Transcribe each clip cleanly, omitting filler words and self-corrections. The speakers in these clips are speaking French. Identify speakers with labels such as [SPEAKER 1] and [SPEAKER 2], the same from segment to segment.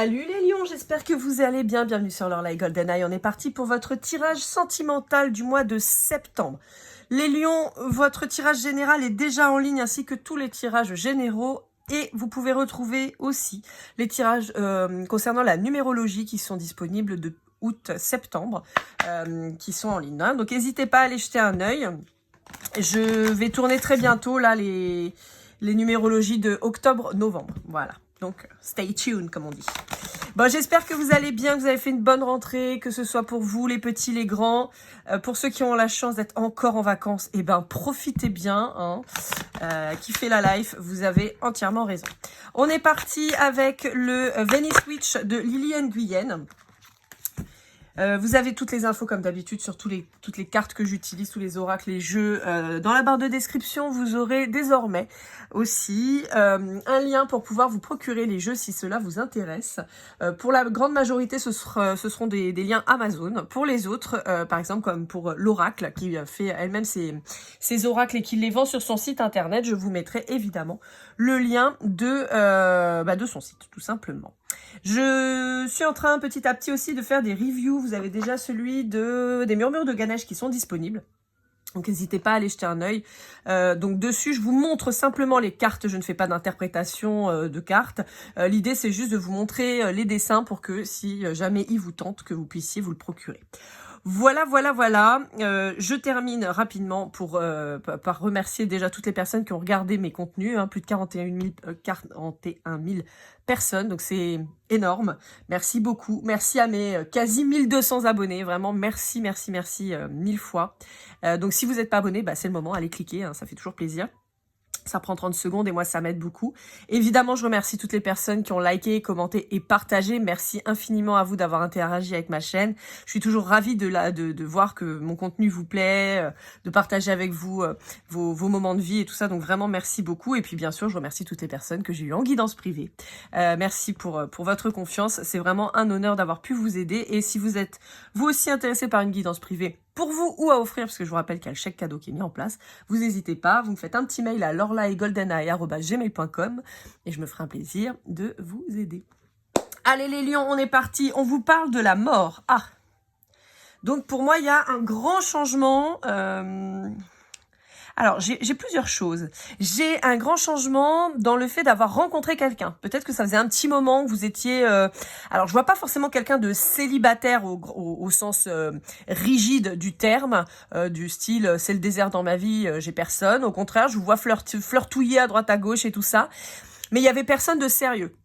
[SPEAKER 1] Salut les lions, j'espère que vous allez bien. Bienvenue sur Lorelai GoldenEye. On est parti pour votre tirage sentimental du mois de septembre. Les lions, votre tirage général est déjà en ligne ainsi que tous les tirages généraux. Et vous pouvez retrouver aussi les tirages concernant la numérologie qui sont disponibles de août-septembre, qui sont en ligne. Hein. Donc n'hésitez pas à aller jeter un œil. Je vais tourner très bientôt là les numérologies de octobre-novembre. Voilà. Donc, stay tuned, comme on dit. Bon, j'espère que vous allez bien, que vous avez fait une bonne rentrée, que ce soit pour vous, les petits, les grands. Pour ceux qui ont la chance d'être encore en vacances, eh ben, profitez bien. Hein. Kiffez la life, vous avez entièrement raison. On est parti avec le Venice Witch de Liliane Guyenne. Vous avez toutes les infos comme d'habitude sur toutes les cartes que j'utilise, tous les oracles, les jeux. Dans la barre de description, vous aurez désormais aussi un lien pour pouvoir vous procurer les jeux si cela vous intéresse. Pour la grande majorité, ce seront des liens Amazon. Pour les autres, par exemple comme pour l'oracle qui fait elle-même ses oracles et qui les vend sur son site internet, je vous mettrai évidemment le lien de son site, tout simplement. Je suis en train petit à petit aussi de faire des reviews. Vous avez déjà celui des murmures de Ganesh qui sont disponibles. Donc n'hésitez pas à aller jeter un œil. Donc dessus, je vous montre simplement les cartes. Je ne fais pas d'interprétation de cartes. L'idée, c'est juste de vous montrer les dessins pour que si jamais il vous tente, que vous puissiez vous le procurer. Voilà. Je termine rapidement par remercier déjà toutes les personnes qui ont regardé mes contenus. Plus de 41 000 personnes, donc c'est énorme. Merci beaucoup. Merci à mes quasi 1200 abonnés. Vraiment, merci 1000 fois. Donc si vous n'êtes pas abonné, c'est le moment. Allez cliquer, ça fait toujours plaisir. Ça prend 30 secondes et moi, ça m'aide beaucoup. Évidemment, je remercie toutes les personnes qui ont liké, commenté et partagé. Merci infiniment à vous d'avoir interagi avec ma chaîne. Je suis toujours ravie de voir que mon contenu vous plaît, de partager avec vous vos moments de vie et tout ça. Donc vraiment, merci beaucoup. Et puis, bien sûr, je remercie toutes les personnes que j'ai eues en guidance privée. Merci pour votre confiance. C'est vraiment un honneur d'avoir pu vous aider. Et si vous êtes vous aussi intéressé par une guidance privée, pour vous ou à offrir, parce que je vous rappelle qu'il y a le chèque cadeau qui est mis en place, vous n'hésitez pas, vous me faites un petit mail à lorelai.goldeneye@gmail.com et je me ferai un plaisir de vous aider. Allez les lions, on est parti, on vous parle de la mort. Ah, donc pour moi, il y a un grand changement. Alors, j'ai plusieurs choses. J'ai un grand changement dans le fait d'avoir rencontré quelqu'un. Peut-être que ça faisait un petit moment que vous étiez... Alors, je vois pas forcément quelqu'un de célibataire au sens rigide du terme, du style « c'est le désert dans ma vie, j'ai personne ». Au contraire, je vous vois flirtouiller à droite à gauche et tout ça. Mais il y avait personne de sérieux.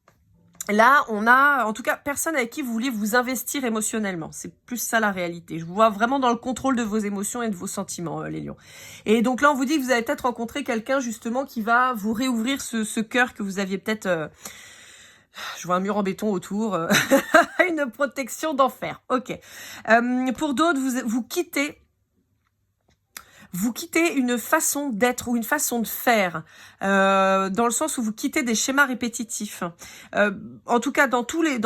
[SPEAKER 1] Là, on a, en tout cas, personne avec qui vous vouliez vous investir émotionnellement. C'est plus ça la réalité. Je vous vois vraiment dans le contrôle de vos émotions et de vos sentiments, les lions. Et donc là, on vous dit que vous allez peut-être rencontrer quelqu'un, justement, qui va vous réouvrir ce cœur que vous aviez peut-être... je vois un mur en béton autour. Une protection d'enfer. Ok. Pour d'autres, vous quittez... Vous quittez une façon d'être ou une façon de faire, dans le sens où vous quittez des schémas répétitifs. En tout cas, pour tous les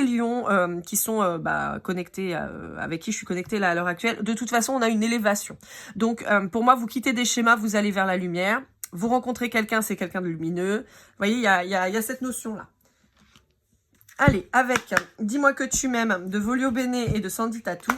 [SPEAKER 1] lions qui sont connectés, avec qui je suis connectée là à l'heure actuelle, de toute façon, on a une élévation. Donc, pour moi, vous quittez des schémas, vous allez vers la lumière. Vous rencontrez quelqu'un, c'est quelqu'un de lumineux. Vous voyez, il y a cette notion-là. Allez, avec « Dis-moi que tu m'aimes » de Volio Bene et de Sandy Tattoo.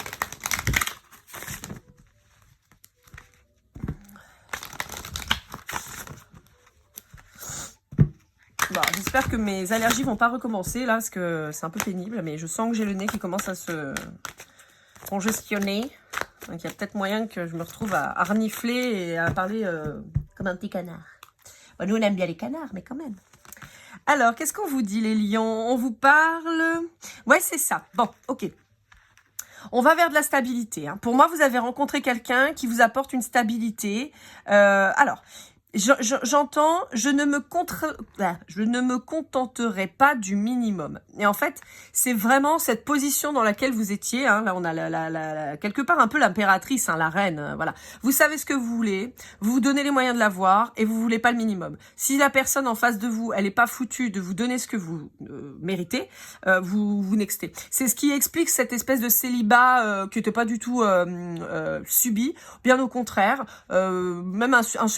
[SPEAKER 1] Bon, j'espère que mes allergies vont pas recommencer là, parce que c'est un peu pénible, mais je sens que j'ai le nez qui commence à se congestionner. Donc il y a peut-être moyen que je me retrouve à renifler et à parler comme un petit canard. Bon, nous on aime bien les canards, mais quand même. Alors, qu'est-ce qu'on vous dit les lions? On vous parle... Ouais, c'est ça. Bon, ok. On va vers de la stabilité. Hein. Pour moi, vous avez rencontré quelqu'un qui vous apporte une stabilité. Alors... J'entends, je ne me contenterai pas du minimum. Et en fait, c'est vraiment cette position dans laquelle vous étiez. Hein, là, on a quelque part un peu l'impératrice, hein, la reine. Voilà. Vous savez ce que vous voulez, vous vous donnez les moyens de l'avoir et vous voulez pas le minimum. Si la personne en face de vous, elle est pas foutue de vous donner ce que vous méritez, vous nextez. C'est ce qui explique cette espèce de célibat qui n'était pas du tout subi. Bien au contraire, même un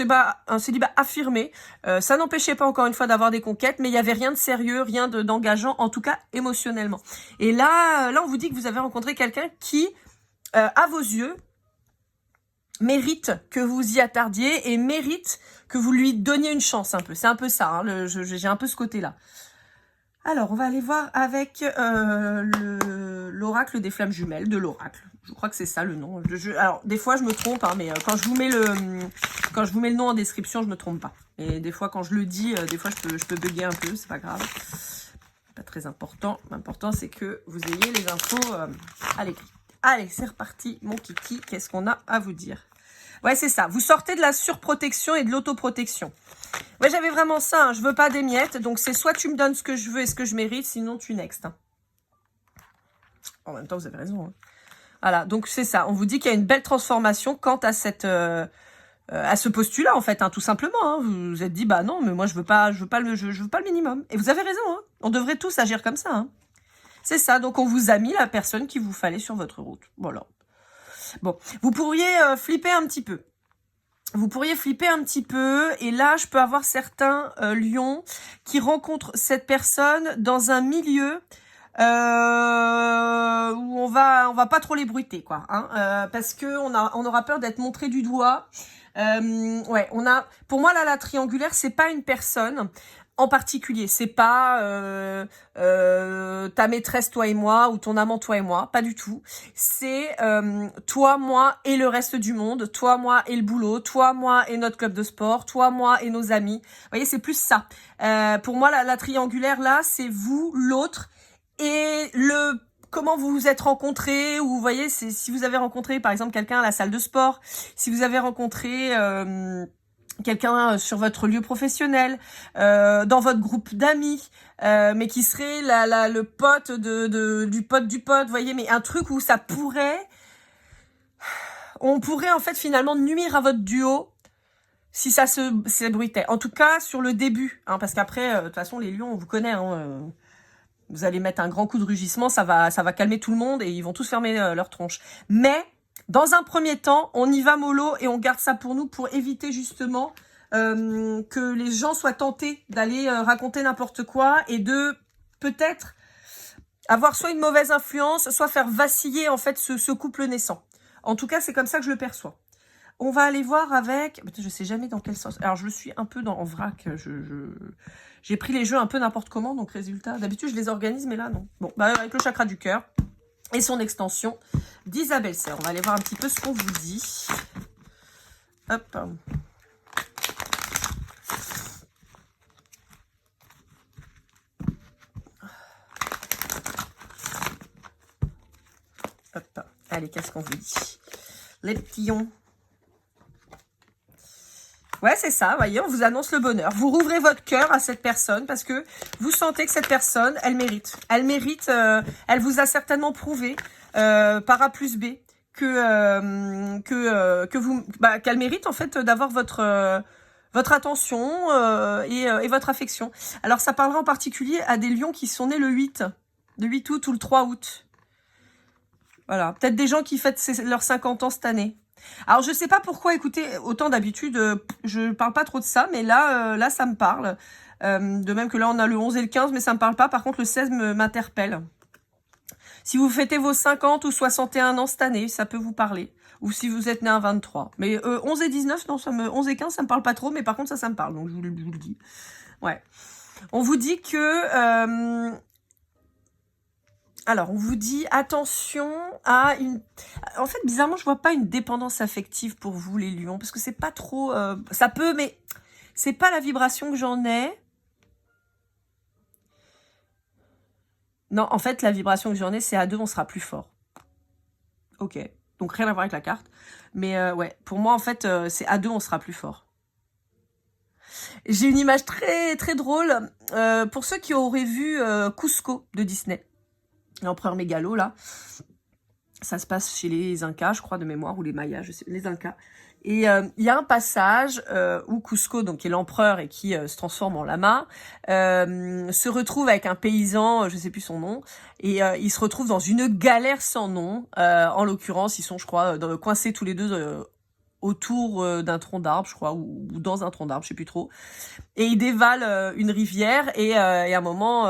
[SPEAKER 1] célibat affirmé. Ça n'empêchait pas encore une fois d'avoir des conquêtes, mais il y avait rien de sérieux, rien d'engageant, en tout cas émotionnellement. Et là on vous dit que vous avez rencontré quelqu'un qui, à vos yeux, mérite que vous y attardiez et mérite que vous lui donniez une chance un peu. C'est un peu ça, hein, j'ai un peu ce côté-là. Alors, on va aller voir avec l'oracle des flammes jumelles, de l'oracle. Je crois que c'est ça le nom. Alors, des fois, je me trompe, hein, mais quand je vous mets le nom en description, je me trompe pas. Et des fois, quand je le dis, des fois, je peux bugger un peu, c'est pas grave. Pas très important. L'important, c'est que vous ayez les infos à l'écrit. Allez, c'est reparti, mon kiki. Qu'est-ce qu'on a à vous dire? Ouais, c'est ça. Vous sortez de la surprotection et de l'autoprotection. Ouais, j'avais vraiment ça. Hein. Je veux pas des miettes. Donc, c'est soit tu me donnes ce que je veux et ce que je mérite, sinon tu next. Hein. En même temps, vous avez raison. Hein. Voilà, donc c'est ça. On vous dit qu'il y a une belle transformation quant à à ce postulat, en fait, hein, tout simplement. Hein. Vous vous êtes dit, bah non, mais moi, je veux pas le minimum. Et vous avez raison. Hein. On devrait tous agir comme ça. Hein. C'est ça. Donc, on vous a mis la personne qu'il vous fallait sur votre route. Voilà. Bon, vous pourriez flipper un petit peu. Vous pourriez flipper un petit peu. Et là, je peux avoir certains lions qui rencontrent cette personne dans un milieu où on va pas trop les bruiter, quoi. Hein, parce que on aura peur d'être montré du doigt. Ouais, pour moi, là, la triangulaire, c'est pas une personne en particulier, c'est pas ta maîtresse, toi et moi, ou ton amant, toi et moi, pas du tout. C'est toi, moi et le reste du monde, toi, moi et le boulot, toi, moi et notre club de sport, toi, moi et nos amis. Vous voyez, c'est plus ça. Pour moi, la triangulaire, là, c'est vous, l'autre, et comment vous vous êtes rencontrés, ou vous voyez, c'est si vous avez rencontré, par exemple, quelqu'un à la salle de sport, si vous avez rencontré... quelqu'un sur votre lieu professionnel, dans votre groupe d'amis, mais qui serait le pote du pote du pote, vous voyez, mais un truc où on pourrait en fait finalement nuire à votre duo si ça s'ébruitait. En tout cas, sur le début, hein, parce qu'après, de toute façon, les lions, on vous connaît, hein, vous allez mettre un grand coup de rugissement, ça va calmer tout le monde et ils vont tous fermer leur tronche. Mais dans un premier temps, on y va mollo et on garde ça pour nous pour éviter justement que les gens soient tentés d'aller raconter n'importe quoi et de peut-être avoir soit une mauvaise influence, soit faire vaciller en fait ce couple naissant. En tout cas, c'est comme ça que je le perçois. On va aller voir avec... Je sais jamais dans quel sens. Alors, je suis un peu en vrac. J'ai pris les jeux un peu n'importe comment, donc résultat. D'habitude, je les organise, mais là, non. Bon, bah, avec le chakra du cœur et son extension d'Isabelle Serre. On va aller voir un petit peu ce qu'on vous dit. Hop. Hop. Allez, qu'est-ce qu'on vous dit? Les petits lions. Ouais, c'est ça, voyez, on vous annonce le bonheur. Vous rouvrez votre cœur à cette personne parce que vous sentez que cette personne, elle mérite. Elle mérite, elle vous a certainement prouvé, par A plus B, qu'elle mérite en fait d'avoir votre attention et votre affection. Alors, ça parlera en particulier à des lions qui sont nés le 8 août ou le 3 août. Voilà, peut-être des gens qui fêtent leurs 50 ans cette année. Alors, je sais pas pourquoi, écoutez, autant d'habitude, je parle pas trop de ça, mais là, ça me parle. De même que là, on a le 11 et le 15, mais ça me parle pas. Par contre, le 16 m'interpelle. Si vous fêtez vos 50 ou 61 ans cette année, ça peut vous parler. Ou si vous êtes né un 23. Mais 11 et 19, non, 11 et 15, ça me parle pas trop, mais par contre, ça me parle. Donc, je vous le dis. Ouais. On vous dit que... Alors, on vous dit attention à une... En fait, bizarrement, je vois pas une dépendance affective pour vous, les lions, parce que c'est pas trop... Ça peut, mais c'est pas la vibration que j'en ai. Non, en fait, la vibration que j'en ai, c'est à 2, on sera plus fort. Ok, donc rien à voir avec la carte. Mais ouais, pour moi, en fait, c'est à 2, on sera plus fort. J'ai une image très, très drôle. Pour ceux qui auraient vu Cusco de Disney. L'empereur mégalo, là, ça se passe chez les Incas, je crois, de mémoire, ou les Mayas, je sais, les Incas. Et il y a un passage où Cusco, donc qui est l'empereur et qui se transforme en lama, se retrouve avec un paysan, je sais plus son nom, et ils se retrouvent dans une galère sans nom. En l'occurrence, ils sont, je crois, coincés tous les deux autour d'un tronc d'arbre, je crois, ou dans un tronc d'arbre, je sais plus trop. Et il dévale une rivière et à un moment,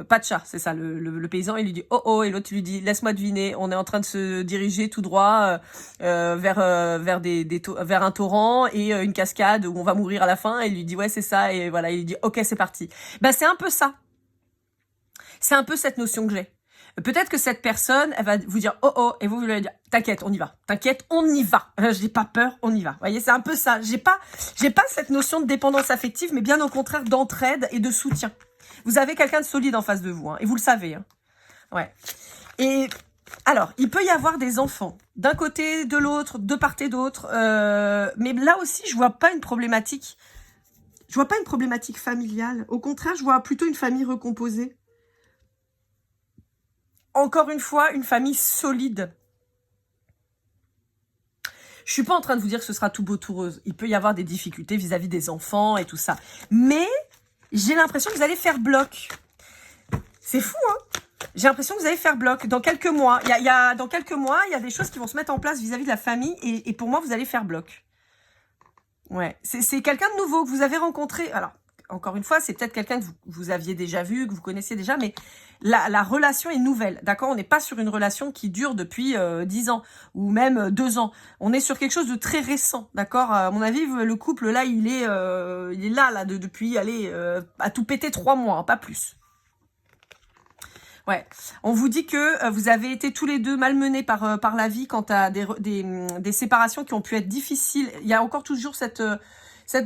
[SPEAKER 1] pas de chat, c'est ça, le paysan, il lui dit « Oh oh !» et l'autre lui dit « Laisse-moi deviner, on est en train de se diriger tout droit vers un torrent et une cascade où on va mourir à la fin. » Et il lui dit « Ouais, c'est ça. » Et voilà, il lui dit « Ok, c'est parti. » Ben, c'est un peu ça. C'est un peu cette notion que j'ai. Peut-être que cette personne, elle va vous dire « Oh oh !» et vous lui dire « T'inquiète, on y va. T'inquiète, on y va. J'ai pas peur, on y va. » Vous voyez, c'est un peu ça. J'ai pas cette notion de dépendance affective, mais bien au contraire d'entraide et de soutien. Vous avez quelqu'un de solide en face de vous, hein, et vous le savez. Hein. Ouais. Et alors, il peut y avoir des enfants d'un côté, de l'autre, de part et d'autre, mais là aussi, je vois pas une problématique. Je vois pas une problématique familiale. Au contraire, je vois plutôt une famille recomposée. Encore une fois, une famille solide. Je suis pas en train de vous dire que ce sera tout beau, tout rose. Il peut y avoir des difficultés vis-à-vis des enfants et tout ça. Mais j'ai l'impression que vous allez faire bloc. C'est fou, hein? J'ai l'impression que vous allez faire bloc. Dans quelques mois, dans quelques mois, il y a des choses qui vont se mettre en place vis-à-vis de la famille. Et pour moi, vous allez faire bloc. Ouais. C'est quelqu'un de nouveau que vous avez rencontré. Alors, encore une fois, c'est peut-être quelqu'un que vous aviez déjà vu, que vous connaissiez déjà, mais la relation est nouvelle, d'accord? On n'est pas sur une relation qui dure depuis 10 ans, ou même 2 ans. On est sur quelque chose de très récent, d'accord? À mon avis, le couple, là, il est là, depuis, allez, à tout péter 3 mois, hein, pas plus. Ouais, on vous dit que vous avez été tous les deux malmenés par la vie quant à des séparations qui ont pu être difficiles. Il y a encore toujours cette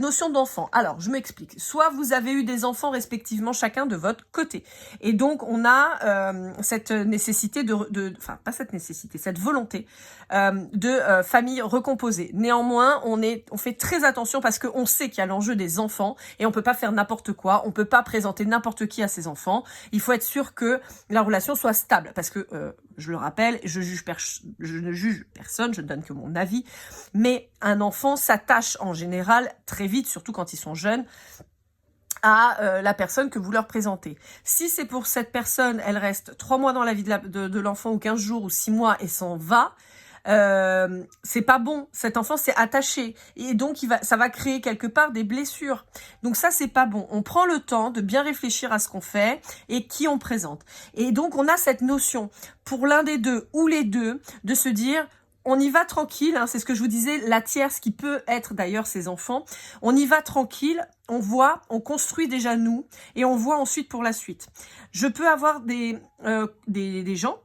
[SPEAKER 1] notion d'enfant. Alors, je m'explique. Soit vous avez eu des enfants respectivement chacun de votre côté. Et donc, on a cette nécessité enfin, pas cette nécessité, cette volonté de famille recomposée. Néanmoins, on fait très attention parce qu'on sait qu'il y a l'enjeu des enfants et on peut pas faire n'importe quoi. On peut pas présenter n'importe qui à ses enfants. Il faut être sûr que la relation soit stable parce que, je le rappelle, je ne juge personne, je ne donne que mon avis, mais un enfant s'attache en général très vite, surtout quand ils sont jeunes, à la personne que vous leur présentez. Si c'est pour cette personne, elle reste 3 mois dans la vie de l'enfant ou 15 jours ou 6 mois et s'en va, c'est pas bon. Cet enfant s'est attaché et donc ça va créer quelque part des blessures. Donc ça, c'est pas bon. On prend le temps de bien réfléchir à ce qu'on fait et qui on présente. Et donc on a cette notion pour l'un des deux ou les deux de se dire on y va tranquille, hein, c'est ce que je vous disais, la tierce qui peut être d'ailleurs ses enfants. On y va tranquille, on voit, on construit déjà nous et on voit ensuite pour la suite. Je peux avoir des gens.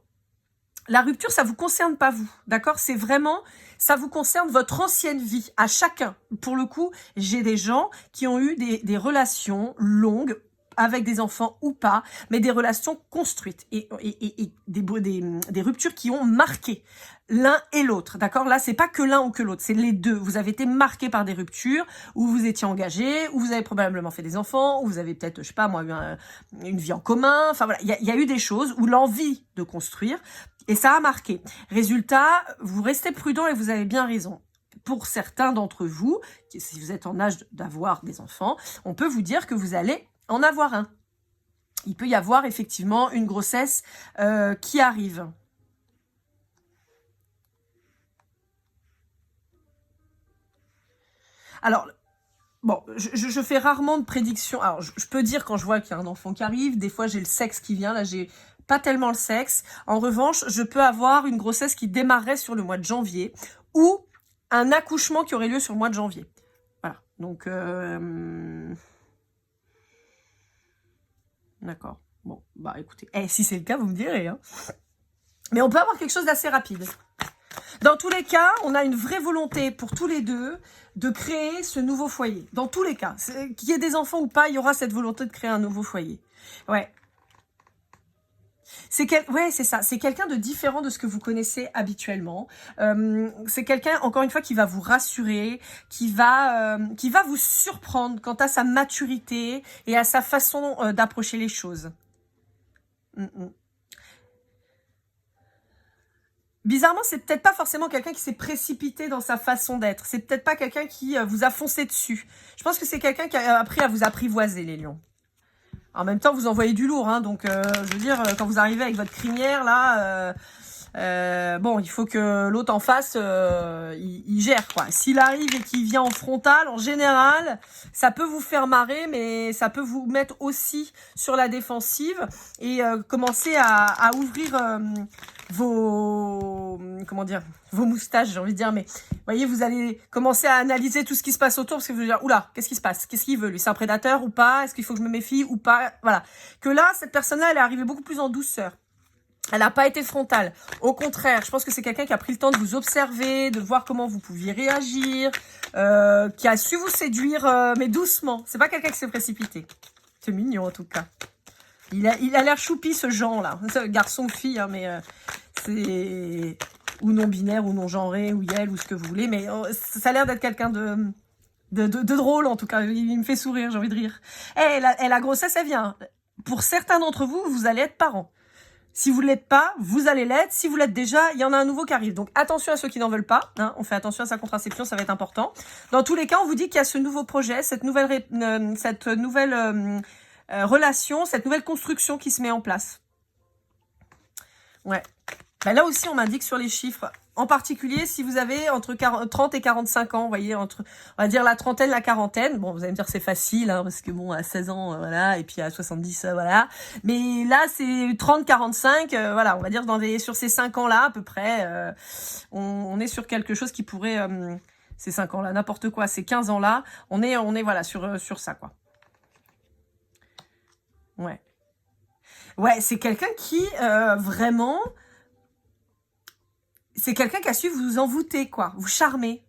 [SPEAKER 1] La rupture, ça vous concerne pas vous, d'accord? C'est vraiment, ça vous concerne votre ancienne vie, à chacun. Pour le coup, j'ai des gens qui ont eu des relations longues, avec des enfants ou pas, mais des relations construites et des ruptures qui ont marqué l'un et l'autre, d'accord? Là, c'est pas que l'un ou que l'autre, c'est les deux. Vous avez été marqués par des ruptures où vous étiez engagés, où vous avez probablement fait des enfants, où vous avez peut-être, je sais pas moi, eu une vie en commun. Enfin voilà, il y a eu des choses où l'envie de construire et ça a marqué. Résultat, vous restez prudent et vous avez bien raison. Pour certains d'entre vous, si vous êtes en âge d'avoir des enfants, on peut vous dire que vous allez en avoir un. Il peut y avoir effectivement une grossesse qui arrive. Alors, bon, je fais rarement de prédictions. Alors, je peux dire quand je vois qu'il y a un enfant qui arrive, des fois j'ai le sexe qui vient, là j'ai pas tellement le sexe. En revanche, je peux avoir une grossesse qui démarrerait sur le mois de janvier ou un accouchement qui aurait lieu sur le mois de janvier. Voilà, donc... D'accord. Bon, bah écoutez, si c'est le cas, vous me direz. Hein. Mais on peut avoir quelque chose d'assez rapide. Dans tous les cas, on a une vraie volonté pour tous les deux de créer ce nouveau foyer. Dans tous les cas, qu'il y ait des enfants ou pas, il y aura cette volonté de créer un nouveau foyer. Ouais. Ouais, c'est ça. C'est quelqu'un de différent de ce que vous connaissez habituellement. C'est quelqu'un, encore une fois, qui va vous rassurer, qui va vous surprendre quant à sa maturité et à sa façon d'approcher les choses. Bizarrement, c'est peut-être pas forcément quelqu'un qui s'est précipité dans sa façon d'être. C'est peut-être pas quelqu'un qui vous a foncé dessus. Je pense que c'est quelqu'un qui a appris à vous apprivoiser, les lions. En même temps, vous envoyez du lourd, hein, donc je veux dire, quand vous arrivez avec votre crinière, là, Bon, il faut que l'autre en face, il gère, quoi. S'il arrive et qu'il vient en frontal, en général, ça peut vous faire marrer, mais ça peut vous mettre aussi sur la défensive et commencer à ouvrir comment dire, vos moustaches, j'ai envie de dire, mais vous voyez, vous allez commencer à analyser tout ce qui se passe autour, parce que vous allez dire, oula, qu'est-ce qui se passe? Qu'est-ce qu'il veut, lui? C'est un prédateur ou pas? Est-ce qu'il faut que je me méfie ou pas? Voilà. Que là, cette personne-là, elle est arrivée beaucoup plus en douceur. Elle n'a pas été frontale. Au contraire, je pense que c'est quelqu'un qui a pris le temps de vous observer, de voir comment vous pouviez réagir, qui a su vous séduire, mais doucement. C'est pas quelqu'un qui s'est précipité. C'est mignon, en tout cas. Il a l'air choupi, ce genre-là. Garçon ou fille, hein, mais c'est... ou non-binaire, ou non-genré, ou yel, ou ce que vous voulez. Mais ça a l'air d'être quelqu'un de drôle, en tout cas. Il me fait sourire, j'ai envie de rire. La grossesse, elle vient. Pour certains d'entre vous, vous allez être parents. Si vous ne l'êtes pas, vous allez l'être. Si vous l'êtes déjà, il y en a un nouveau qui arrive. Donc attention à ceux qui n'en veulent pas. Hein. On fait attention à sa contraception, ça va être important. Dans tous les cas, on vous dit qu'il y a ce nouveau projet, cette nouvelle relation, cette nouvelle construction qui se met en place. Ouais. Ben là aussi, on m'indique sur les chiffres. En particulier, si vous avez entre 30 et 45 ans, vous voyez, on va dire la trentaine, la quarantaine. Bon, vous allez me dire c'est facile, hein, parce que bon, à 16 ans, voilà, et puis à 70, voilà. Mais là, c'est 30, 45, voilà, on va dire sur ces 5 ans-là, à peu près, on est sur quelque chose qui pourrait, ces 5 ans-là, n'importe quoi, ces 15 ans-là, on est voilà, sur ça, quoi. Ouais. Ouais, c'est quelqu'un qui, vraiment... C'est quelqu'un qui a su vous envoûter, quoi. Vous charmer.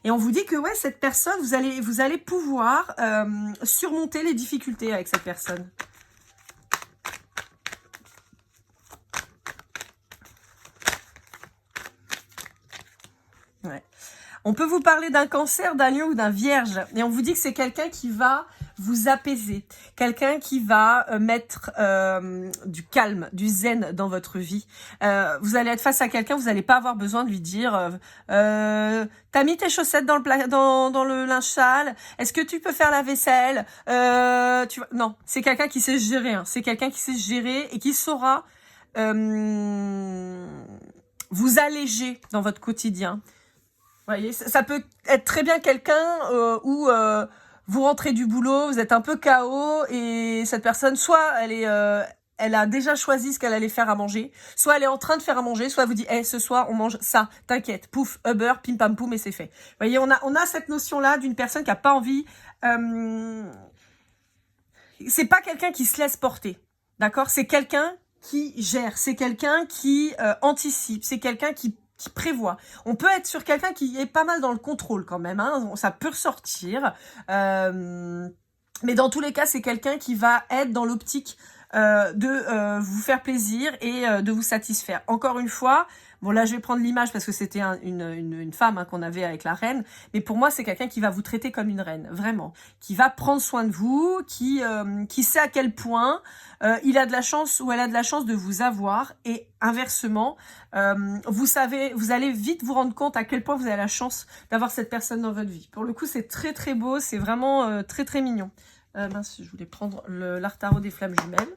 [SPEAKER 1] Et on vous dit que, ouais, cette personne, vous allez pouvoir surmonter les difficultés avec cette personne. Ouais. On peut vous parler d'un cancer, d'un lion ou d'un vierge. Et on vous dit que c'est quelqu'un qui va vous apaiser. Quelqu'un qui va mettre du calme, du zen dans votre vie. Vous allez être face à quelqu'un, vous n'allez pas avoir besoin de lui dire t'as mis tes chaussettes dans le linge sale? Est-ce que tu peux faire la vaisselle? Non, c'est quelqu'un qui sait gérer. Hein. C'est quelqu'un qui sait gérer et qui saura vous alléger dans votre quotidien. Vous voyez, ça peut être très bien quelqu'un où vous rentrez du boulot, vous êtes un peu KO et cette personne, soit elle a déjà choisi ce qu'elle allait faire à manger, soit elle est en train de faire à manger, soit elle vous dit hey, ce soir on mange ça, t'inquiète, pouf, Uber, pim pam poum et c'est fait. Vous voyez, on a cette notion-là d'une personne qui a pas envie. C'est pas quelqu'un qui se laisse porter, d'accord? C'est quelqu'un qui gère, c'est quelqu'un qui anticipe, c'est quelqu'un qui prévoit. On peut être sur quelqu'un qui est pas mal dans le contrôle quand même, hein, ça peut ressortir. Mais dans tous les cas, c'est quelqu'un qui va être dans l'optique de vous faire plaisir et de vous satisfaire. Encore une fois, bon là je vais prendre l'image parce que c'était une femme hein, qu'on avait avec la reine, mais pour moi c'est quelqu'un qui va vous traiter comme une reine, vraiment, qui va prendre soin de vous, qui sait à quel point il a de la chance ou elle a de la chance de vous avoir et inversement, vous allez vite vous rendre compte à quel point vous avez la chance d'avoir cette personne dans votre vie. Pour le coup c'est très très beau, c'est vraiment très très mignon. Mince, je voulais prendre l'art tarot des flammes jumelles.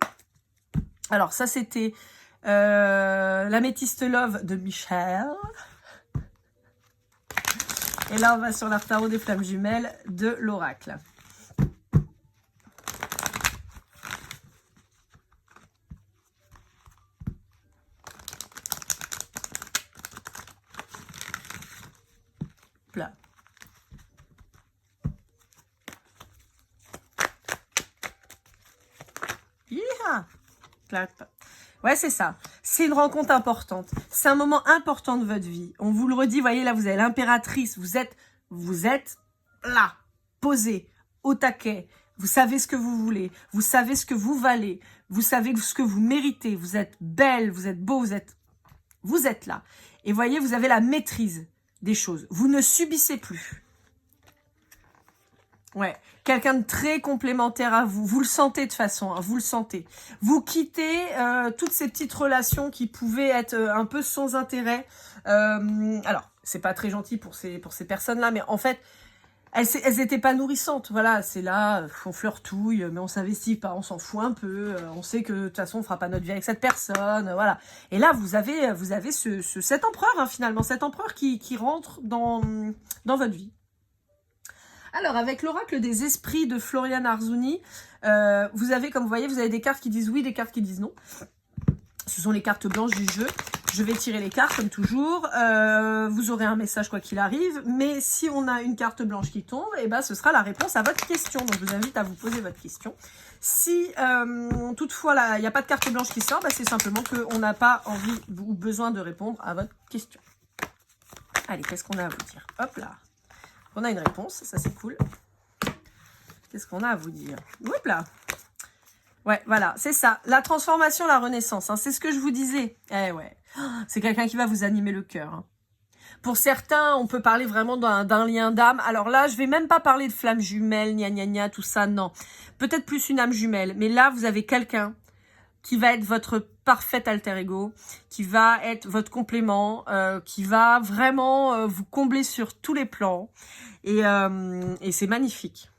[SPEAKER 1] Alors ça c'était l'améthyste love de Michel. Et là on va sur l'art tarot des flammes jumelles de l'oracle. Là. Ouais, c'est ça. C'est une rencontre importante. C'est un moment important de votre vie. On vous le redit, voyez là, vous avez l'impératrice. Vous êtes là, posé, au taquet. Vous savez ce que vous voulez. Vous savez ce que vous valez. Vous savez ce que vous méritez. Vous êtes belle, vous êtes beau, vous êtes là. Et voyez, vous avez la maîtrise des choses. Vous ne subissez plus. Ouais, quelqu'un de très complémentaire à vous. Vous le sentez de toute façon, hein, vous le sentez. Vous quittez toutes ces petites relations qui pouvaient être un peu sans intérêt. Alors, c'est pas très gentil pour ces personnes-là, mais en fait, elles étaient pas nourrissantes, voilà, c'est là, on flirtouille, mais on s'investit pas, on s'en fout un peu, on sait que de toute façon on fera pas notre vie avec cette personne, voilà. Et là vous avez cet empereur hein, finalement, cet empereur qui rentre dans votre vie. Alors avec l'oracle des esprits de Florian Arzouni, vous avez, comme vous voyez, vous avez des cartes qui disent oui, des cartes qui disent non. Ce sont les cartes blanches du jeu. Je vais tirer les cartes comme toujours. Vous aurez un message quoi qu'il arrive. Mais si on a une carte blanche qui tombe, et ben, ce sera la réponse à votre question. Donc je vous invite à vous poser votre question. Si toutefois il n'y a pas de carte blanche qui sort, bah, c'est simplement qu'on n'a pas envie ou besoin de répondre à votre question. Allez, qu'est-ce qu'on a à vous dire? Hop là. On a une réponse, ça c'est cool. Qu'est-ce qu'on a à vous dire? Hop là. Ouais, voilà, c'est ça. La transformation, la renaissance, hein, c'est ce que je vous disais. Eh ouais, c'est quelqu'un qui va vous animer le cœur. Hein. Pour certains, on peut parler vraiment d'un lien d'âme. Alors là, je vais même pas parler de flamme jumelle, gna gna gna, tout ça, non. Peut-être plus une âme jumelle. Mais là, vous avez quelqu'un qui va être votre parfait alter ego, qui va être votre complément, qui va vraiment vous combler sur tous les plans. Et c'est magnifique.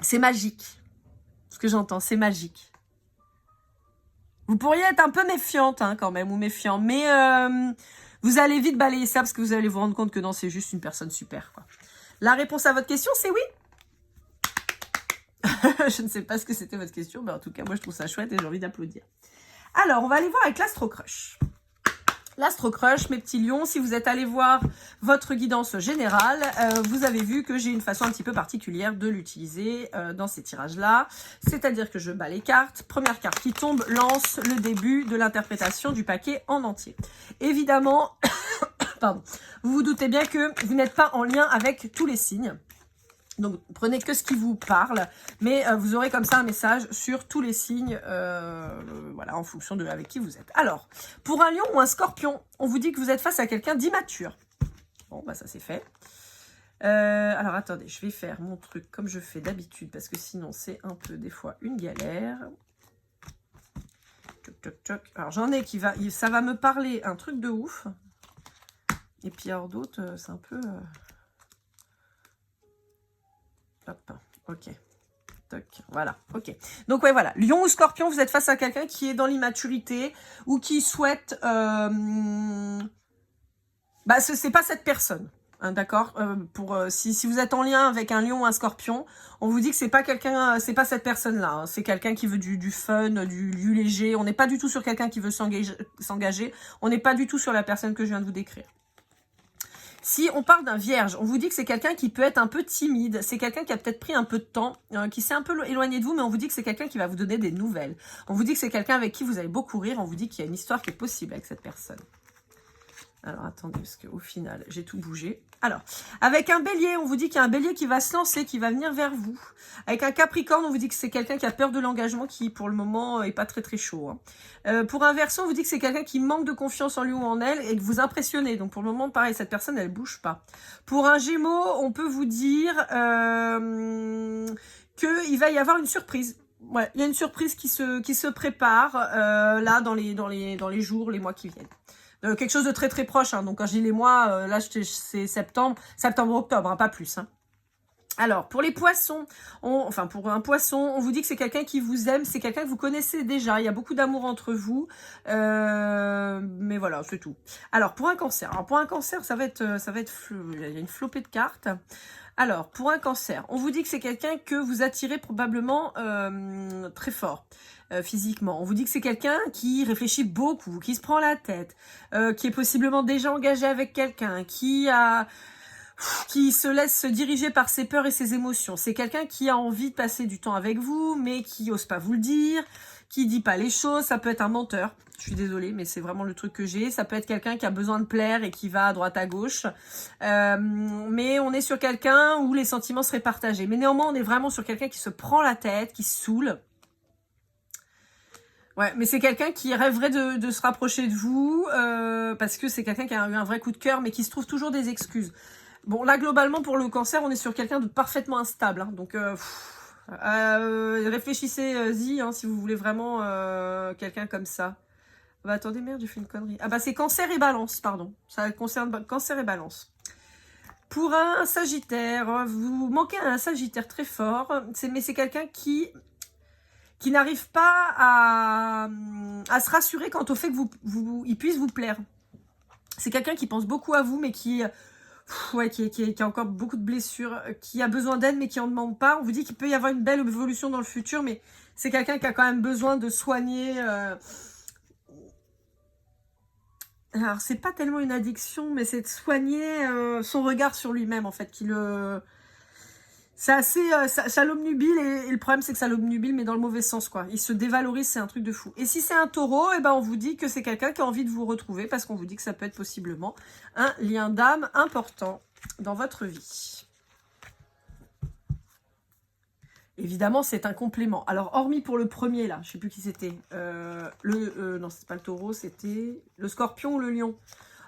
[SPEAKER 1] C'est magique. Ce que j'entends, c'est magique. Vous pourriez être un peu méfiante hein, quand même, ou méfiant, mais vous allez vite balayer ça parce que vous allez vous rendre compte que non, c'est juste une personne super. Quoi. La réponse à votre question, c'est oui. Je ne sais pas ce que c'était votre question, mais en tout cas, moi, je trouve ça chouette et j'ai envie d'applaudir. Alors, on va aller voir avec l'Astro Crush. L'Astro Crush, mes petits lions, si vous êtes allé voir votre guidance générale, vous avez vu que j'ai une façon un petit peu particulière de l'utiliser dans ces tirages-là. C'est-à-dire que je bats les cartes. Première carte qui tombe lance le début de l'interprétation du paquet en entier. Évidemment, pardon, vous vous doutez bien que vous n'êtes pas en lien avec tous les signes. Donc, prenez que ce qui vous parle, mais vous aurez comme ça un message sur tous les signes, voilà, en fonction de avec qui vous êtes. Alors, pour un lion ou un scorpion, on vous dit que vous êtes face à quelqu'un d'immature. Bon, bah ça c'est fait. Alors, attendez, je vais faire mon truc comme je fais d'habitude, parce que sinon c'est un peu, des fois, une galère. Toc, toc, toc. Alors, j'en ai qui va, ça va me parler un truc de ouf. Et puis, alors d'autres, c'est un peu... Hop, ok. Toc, voilà, ok. Donc, ouais, voilà. Lion ou scorpion, vous êtes face à quelqu'un qui est dans l'immaturité ou qui souhaite... bah, c'est pas cette personne. Hein, d'accord si vous êtes en lien avec un lion ou un scorpion, on vous dit que c'est pas quelqu'un, c'est pas cette personne-là. Hein, c'est quelqu'un qui veut du fun, du léger. On n'est pas du tout sur quelqu'un qui veut s'engager. On n'est pas du tout sur la personne que je viens de vous décrire. Si on parle d'un vierge, on vous dit que c'est quelqu'un qui peut être un peu timide, c'est quelqu'un qui a peut-être pris un peu de temps, qui s'est un peu éloigné de vous, mais on vous dit que c'est quelqu'un qui va vous donner des nouvelles. On vous dit que c'est quelqu'un avec qui vous allez beaucoup rire, on vous dit qu'il y a une histoire qui est possible avec cette personne. Alors, attendez, parce qu'au final, j'ai tout bougé. Alors, avec un bélier, on vous dit qu'il y a un bélier qui va se lancer, qui va venir vers vous. Avec un capricorne, on vous dit que c'est quelqu'un qui a peur de l'engagement, qui, pour le moment, est pas très très chaud. Hein. Pour un verseau, on vous dit que c'est quelqu'un qui manque de confiance en lui ou en elle et que vous impressionnez. Donc, pour le moment, pareil, cette personne, elle bouge pas. Pour un gémeau, on peut vous dire qu'il va y avoir une surprise. Ouais, il y a une surprise qui se prépare là dans les jours, les mois qui viennent. Quelque chose de très très proche, hein. Donc quand je dis les mois, là c'est septembre-octobre, hein, pas plus. Hein. Alors, pour les poissons, pour un poisson, on vous dit que c'est quelqu'un qui vous aime, c'est quelqu'un que vous connaissez déjà, il y a beaucoup d'amour entre vous, mais voilà, c'est tout. Alors, pour un cancer, ça va être, il y a une flopée de cartes. Alors, pour un cancer, on vous dit que c'est quelqu'un que vous attirez probablement très fort. Physiquement. On vous dit que c'est quelqu'un qui réfléchit beaucoup, qui se prend la tête, qui est possiblement déjà engagé avec quelqu'un, qui se laisse se diriger par ses peurs et ses émotions. C'est quelqu'un qui a envie de passer du temps avec vous, mais qui ose pas vous le dire, qui dit pas les choses. Ça peut être un menteur. Je suis désolée, mais c'est vraiment le truc que j'ai. Ça peut être quelqu'un qui a besoin de plaire et qui va à droite à gauche. Mais on est sur quelqu'un où les sentiments seraient partagés. Mais néanmoins, on est vraiment sur quelqu'un qui se prend la tête, qui se saoule. Ouais, mais c'est quelqu'un qui rêverait de se rapprocher de vous, parce que c'est quelqu'un qui a eu un vrai coup de cœur, mais qui se trouve toujours des excuses. Bon, là, globalement, pour le cancer, on est sur quelqu'un de parfaitement instable. Hein, donc, réfléchissez-y hein, si vous voulez vraiment quelqu'un comme ça. Bah, attendez, merde, j'ai fait une connerie. Ah bah, c'est cancer et balance, pardon. Ça concerne cancer et balance. Pour un Sagittaire, vous manquez un Sagittaire très fort, mais c'est quelqu'un qui n'arrive pas à se rassurer quant au fait que il puisse vous plaire. C'est quelqu'un qui pense beaucoup à vous, mais qui a encore beaucoup de blessures, qui a besoin d'aide, mais qui en demande pas. On vous dit qu'il peut y avoir une belle évolution dans le futur, mais c'est quelqu'un qui a quand même besoin de soigner... Alors, c'est pas tellement une addiction, mais c'est de soigner son regard sur lui-même, en fait, qui le... C'est assez... ça l'obnubile, et le problème, c'est que ça l'obnubile, mais dans le mauvais sens, quoi. Il se dévalorise, c'est un truc de fou. Et si c'est un taureau, eh ben, on vous dit que c'est quelqu'un qui a envie de vous retrouver, parce qu'on vous dit que ça peut être possiblement un lien d'âme important dans votre vie. Évidemment, c'est un complément. Alors, hormis pour le premier, là, je sais plus qui c'était. Non, c'était pas le taureau, c'était le scorpion ou le lion.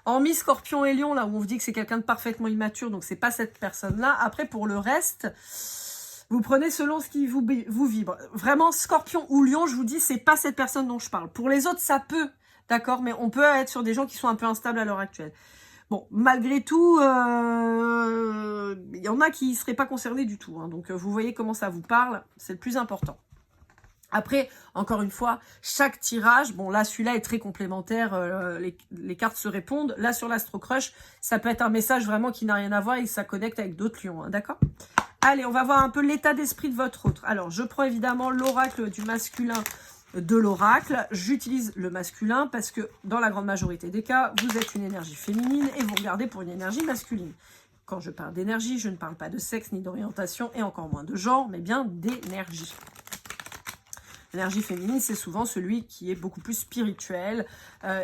[SPEAKER 1] Hormis scorpion et lion, là, où on vous dit que c'est quelqu'un de parfaitement immature, donc c'est pas cette personne-là. Après, pour le reste, vous prenez selon ce qui vous vibre. Vraiment, scorpion ou lion, je vous dis, c'est pas cette personne dont je parle. Pour les autres, ça peut, d'accord, mais on peut être sur des gens qui sont un peu instables à l'heure actuelle. Bon, malgré tout, il y en a qui ne seraient pas concernés du tout. Hein, donc, vous voyez comment ça vous parle. C'est le plus important. Après, encore une fois, chaque tirage, bon là, celui-là est très complémentaire. Les cartes se répondent. Là, sur l'Astro Crush, ça peut être un message vraiment qui n'a rien à voir et ça connecte avec d'autres lions. Hein, d'accord ? Allez, on va voir un peu l'état d'esprit de votre autre. Alors, je prends évidemment l'oracle du masculin de l'oracle. J'utilise le masculin parce que dans la grande majorité des cas, vous êtes une énergie féminine et vous regardez pour une énergie masculine. Quand je parle d'énergie, je ne parle pas de sexe ni d'orientation et encore moins de genre, mais bien d'énergie. L'énergie féminine, c'est souvent celui qui est beaucoup plus spirituel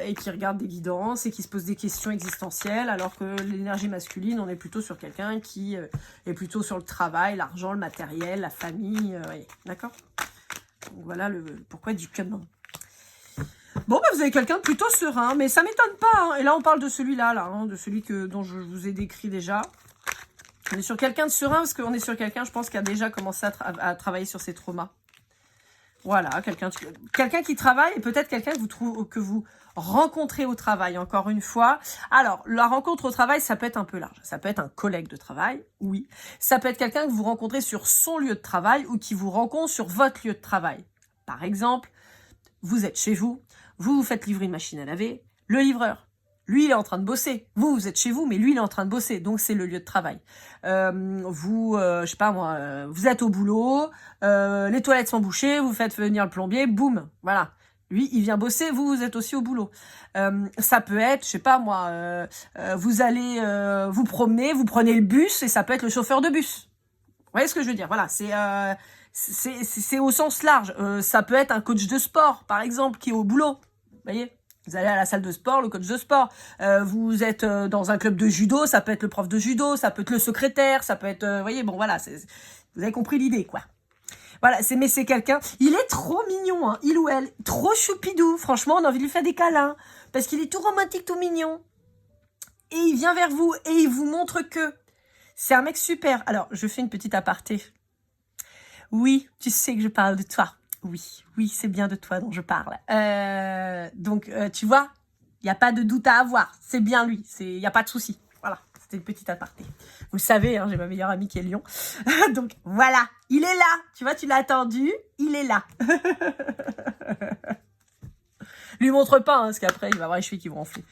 [SPEAKER 1] et qui regarde des guidances et qui se pose des questions existentielles, alors que l'énergie masculine, on est plutôt sur quelqu'un qui est plutôt sur le travail, l'argent, le matériel, la famille, d'accord ? Donc voilà pourquoi du canon. Bon, bah, vous avez quelqu'un de plutôt serein, mais ça m'étonne pas. Hein. Et là, on parle de celui-là, de celui dont je vous ai décrit déjà. On est sur quelqu'un de serein, parce qu'on est sur quelqu'un, je pense, qui a déjà commencé à travailler sur ses traumas. Voilà, quelqu'un qui travaille, et peut-être quelqu'un que vous rencontrez au travail, encore une fois. Alors, la rencontre au travail, ça peut être un peu large. Ça peut être un collègue de travail, oui. Ça peut être quelqu'un que vous rencontrez sur son lieu de travail ou qui vous rencontre sur votre lieu de travail. Par exemple, vous êtes chez vous, vous faites livrer une machine à laver, le livreur, lui, il est en train de bosser. Vous êtes chez vous, mais lui, il est en train de bosser. Donc, c'est le lieu de travail. Je sais pas moi, vous êtes au boulot, les toilettes sont bouchées, vous faites venir le plombier, boum, voilà. Lui, il vient bosser, vous êtes aussi au boulot. Ça peut être, je sais pas moi, vous allez vous promener, vous prenez le bus et ça peut être le chauffeur de bus. Vous voyez ce que je veux dire ? Voilà, c'est au sens large. Ça peut être un coach de sport, par exemple, qui est au boulot. Vous voyez ? Vous allez à la salle de sport, le coach de sport. Vous êtes dans un club de judo, ça peut être le prof de judo, ça peut être le secrétaire, ça peut être... vous voyez, bon voilà, vous avez compris l'idée, quoi. Voilà, mais c'est quelqu'un... Il est trop mignon, hein, il ou elle. Trop choupidou. Franchement, on a envie de lui faire des câlins. Parce qu'il est tout romantique, tout mignon. Et il vient vers vous et il vous montre que... C'est un mec super. Alors, je fais une petite aparté. Oui, tu sais que je parle de toi. Oui, c'est bien de toi dont je parle. Donc, tu vois, il n'y a pas de doute à avoir. C'est bien lui, il n'y a pas de souci. Voilà, c'était une petite aparté. Vous le savez, hein, j'ai ma meilleure amie qui est Lion. Donc, voilà, il est là. Tu vois, tu l'as attendu, il est là. Lui montre pas, hein, parce qu'après, il va avoir les cheveux qui vont enfler.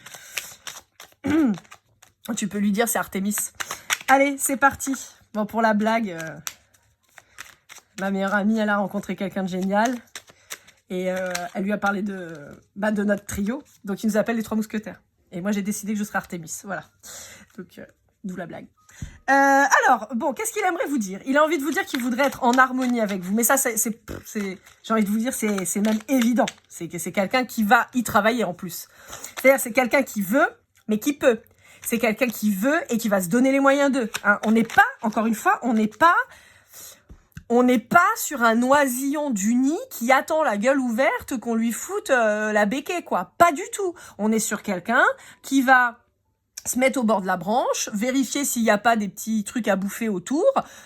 [SPEAKER 1] Tu peux lui dire, c'est Artémis. Allez, c'est parti. Bon, pour la blague... Ma meilleure amie, elle a rencontré quelqu'un de génial et elle lui a parlé de notre trio. Donc, il nous appelle les Trois Mousquetaires. Et moi, j'ai décidé que je serais Artémis. Voilà. Donc, d'où la blague. Alors, bon, qu'est-ce qu'il aimerait vous dire ? Il a envie de vous dire qu'il voudrait être en harmonie avec vous. Mais ça, j'ai envie de vous dire, c'est même évident. C'est quelqu'un qui va y travailler en plus. C'est-à-dire, c'est quelqu'un qui veut, mais qui peut. C'est quelqu'un qui veut et qui va se donner les moyens d'eux. Hein. On n'est pas, encore une fois, on n'est pas sur un oisillon du nid qui attend la gueule ouverte qu'on lui foute la béquée, quoi. Pas du tout. On est sur quelqu'un qui va se mettre au bord de la branche, vérifier s'il n'y a pas des petits trucs à bouffer autour,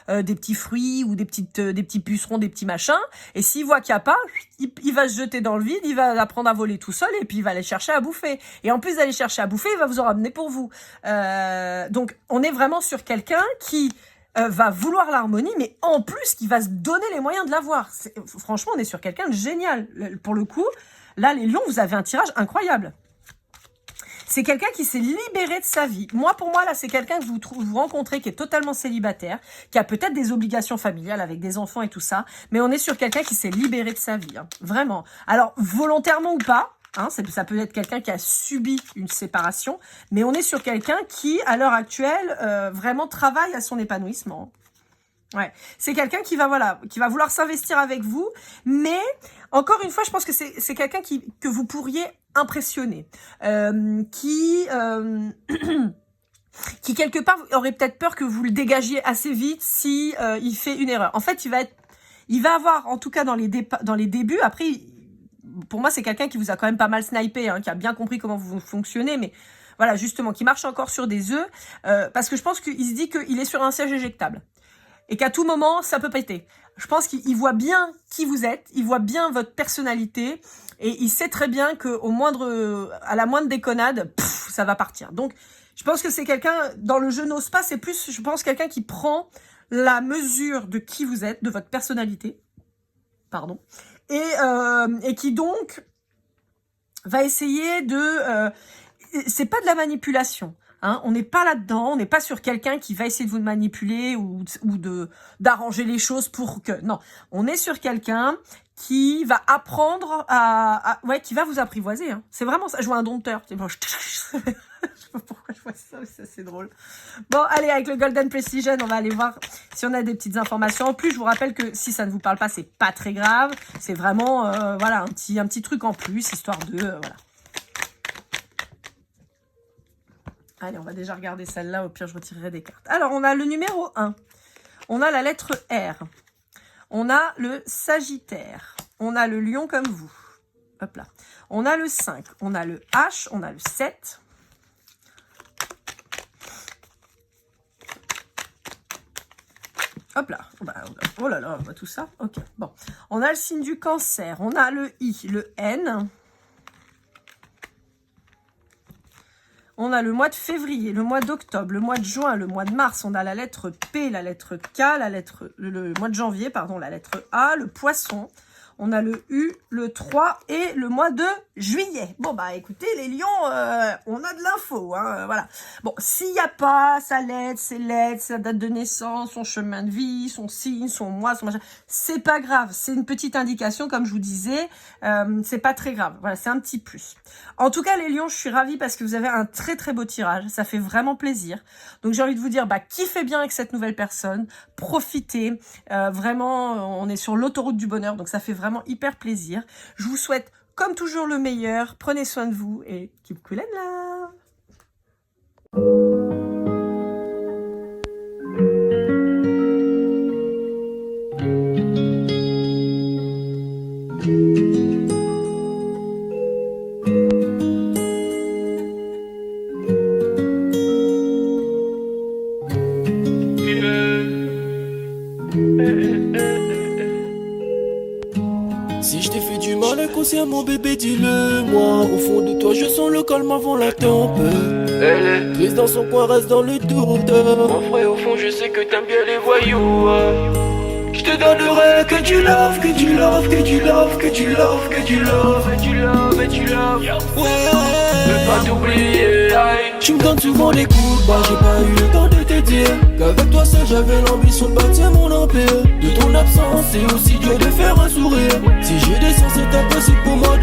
[SPEAKER 1] des petits fruits ou des petits pucerons, des petits machins. Et s'il voit qu'il n'y a pas, il va se jeter dans le vide, il va apprendre à voler tout seul et puis il va aller chercher à bouffer. Et en plus d'aller chercher à bouffer, il va vous en ramener pour vous. Donc on est vraiment sur quelqu'un qui va vouloir l'harmonie, mais en plus qui va se donner les moyens de l'avoir. Franchement, on est sur quelqu'un de génial. Pour le coup, là, les lions, vous avez un tirage incroyable. C'est quelqu'un qui s'est libéré de sa vie. Pour moi, là, c'est quelqu'un que vous rencontrez qui est totalement célibataire, qui a peut-être des obligations familiales avec des enfants et tout ça, mais on est sur quelqu'un qui s'est libéré de sa vie, hein, vraiment. Alors, volontairement ou pas, hein, ça peut être quelqu'un qui a subi une séparation, mais on est sur quelqu'un qui, à l'heure actuelle, vraiment travaille à son épanouissement. Ouais, c'est quelqu'un qui va vouloir s'investir avec vous, mais encore une fois, je pense que c'est quelqu'un que vous pourriez impressionner, qui quelque part aurait peut-être peur que vous le dégagiez assez vite si il fait une erreur. En fait, il va avoir, en tout cas dans les débuts, après, pour moi, c'est quelqu'un qui vous a quand même pas mal snipé, hein, qui a bien compris comment vous fonctionnez, mais voilà, justement, qui marche encore sur des œufs, parce que je pense qu'il se dit qu'il est sur un siège éjectable. Et qu'à tout moment, ça peut péter. Je pense qu'il voit bien qui vous êtes, il voit bien votre personnalité, et il sait très bien que à la moindre déconnade, ça va partir. Donc, je pense que c'est quelqu'un, dans le jeu n'ose pas, c'est plus, je pense, quelqu'un qui prend la mesure de qui vous êtes, de votre personnalité, pardon, et qui donc va essayer c'est pas de la manipulation. Hein, on n'est pas là-dedans, on n'est pas sur quelqu'un qui va essayer de vous manipuler ou d'arranger les choses pour que... Non, on est sur quelqu'un qui va apprendre qui va vous apprivoiser. Hein. C'est vraiment ça, je vois un dompteur. Je sais pas pourquoi je vois ça, mais c'est assez drôle. Bon, allez, avec le Golden Precision, on va aller voir si on a des petites informations. En plus, je vous rappelle que si ça ne vous parle pas, c'est pas très grave. C'est vraiment, un petit truc en plus, histoire de... voilà. Allez, on va déjà regarder celle-là, au pire je retirerai des cartes. Alors, on a le numéro 1. On a la lettre R. On a le Sagittaire. On a le Lion comme vous. Hop là. On a le 5. On a le H. On a le 7. Hop là. Oh là là, on voit tout ça. Ok, bon. On a le signe du Cancer. On a le I, le N. On a le mois de février, le mois d'octobre, le mois de juin, le mois de mars. On a la lettre P, la lettre K, le mois de janvier, pardon, la lettre A, le poisson. On a le U, le 3 et le mois de juillet. Bon, bah écoutez, les lions, on a de l'info, hein, voilà. Bon, s'il n'y a pas sa lettre, sa date de naissance, son chemin de vie, son signe, son mois, son machin, c'est pas grave. C'est une petite indication, comme je vous disais, c'est pas très grave. Voilà, c'est un petit plus. En tout cas, les lions, je suis ravie parce que vous avez un très très beau tirage. Ça fait vraiment plaisir. Donc, j'ai envie de vous dire, kiffez bien avec cette nouvelle personne. Profitez. Vraiment, on est sur l'autoroute du bonheur, donc ça fait vraiment hyper plaisir. Je vous souhaite comme toujours le meilleur. Prenez soin de vous et keep cool and love.
[SPEAKER 2] Si je t'ai fait du mal inconsciemment bébé dis-le moi. Au fond de toi je sens le calme avant la tempête. Triste dans son coin reste dans le doute. Mon frère au fond je sais que t'aimes bien les voyous. Je te donnerai que du love, que du love, que du love, que du love, que du love, que du love, que du love. Ouais, je veux pas t'oublier. Tu me donnes souvent les coups, j'ai pas eu le temps de te dire qu'avec toi seul j'avais l'ambition de bâtir mon empire. De ton absence c'est aussi dur de faire un sourire. Si je descends c'est impossible pour moi de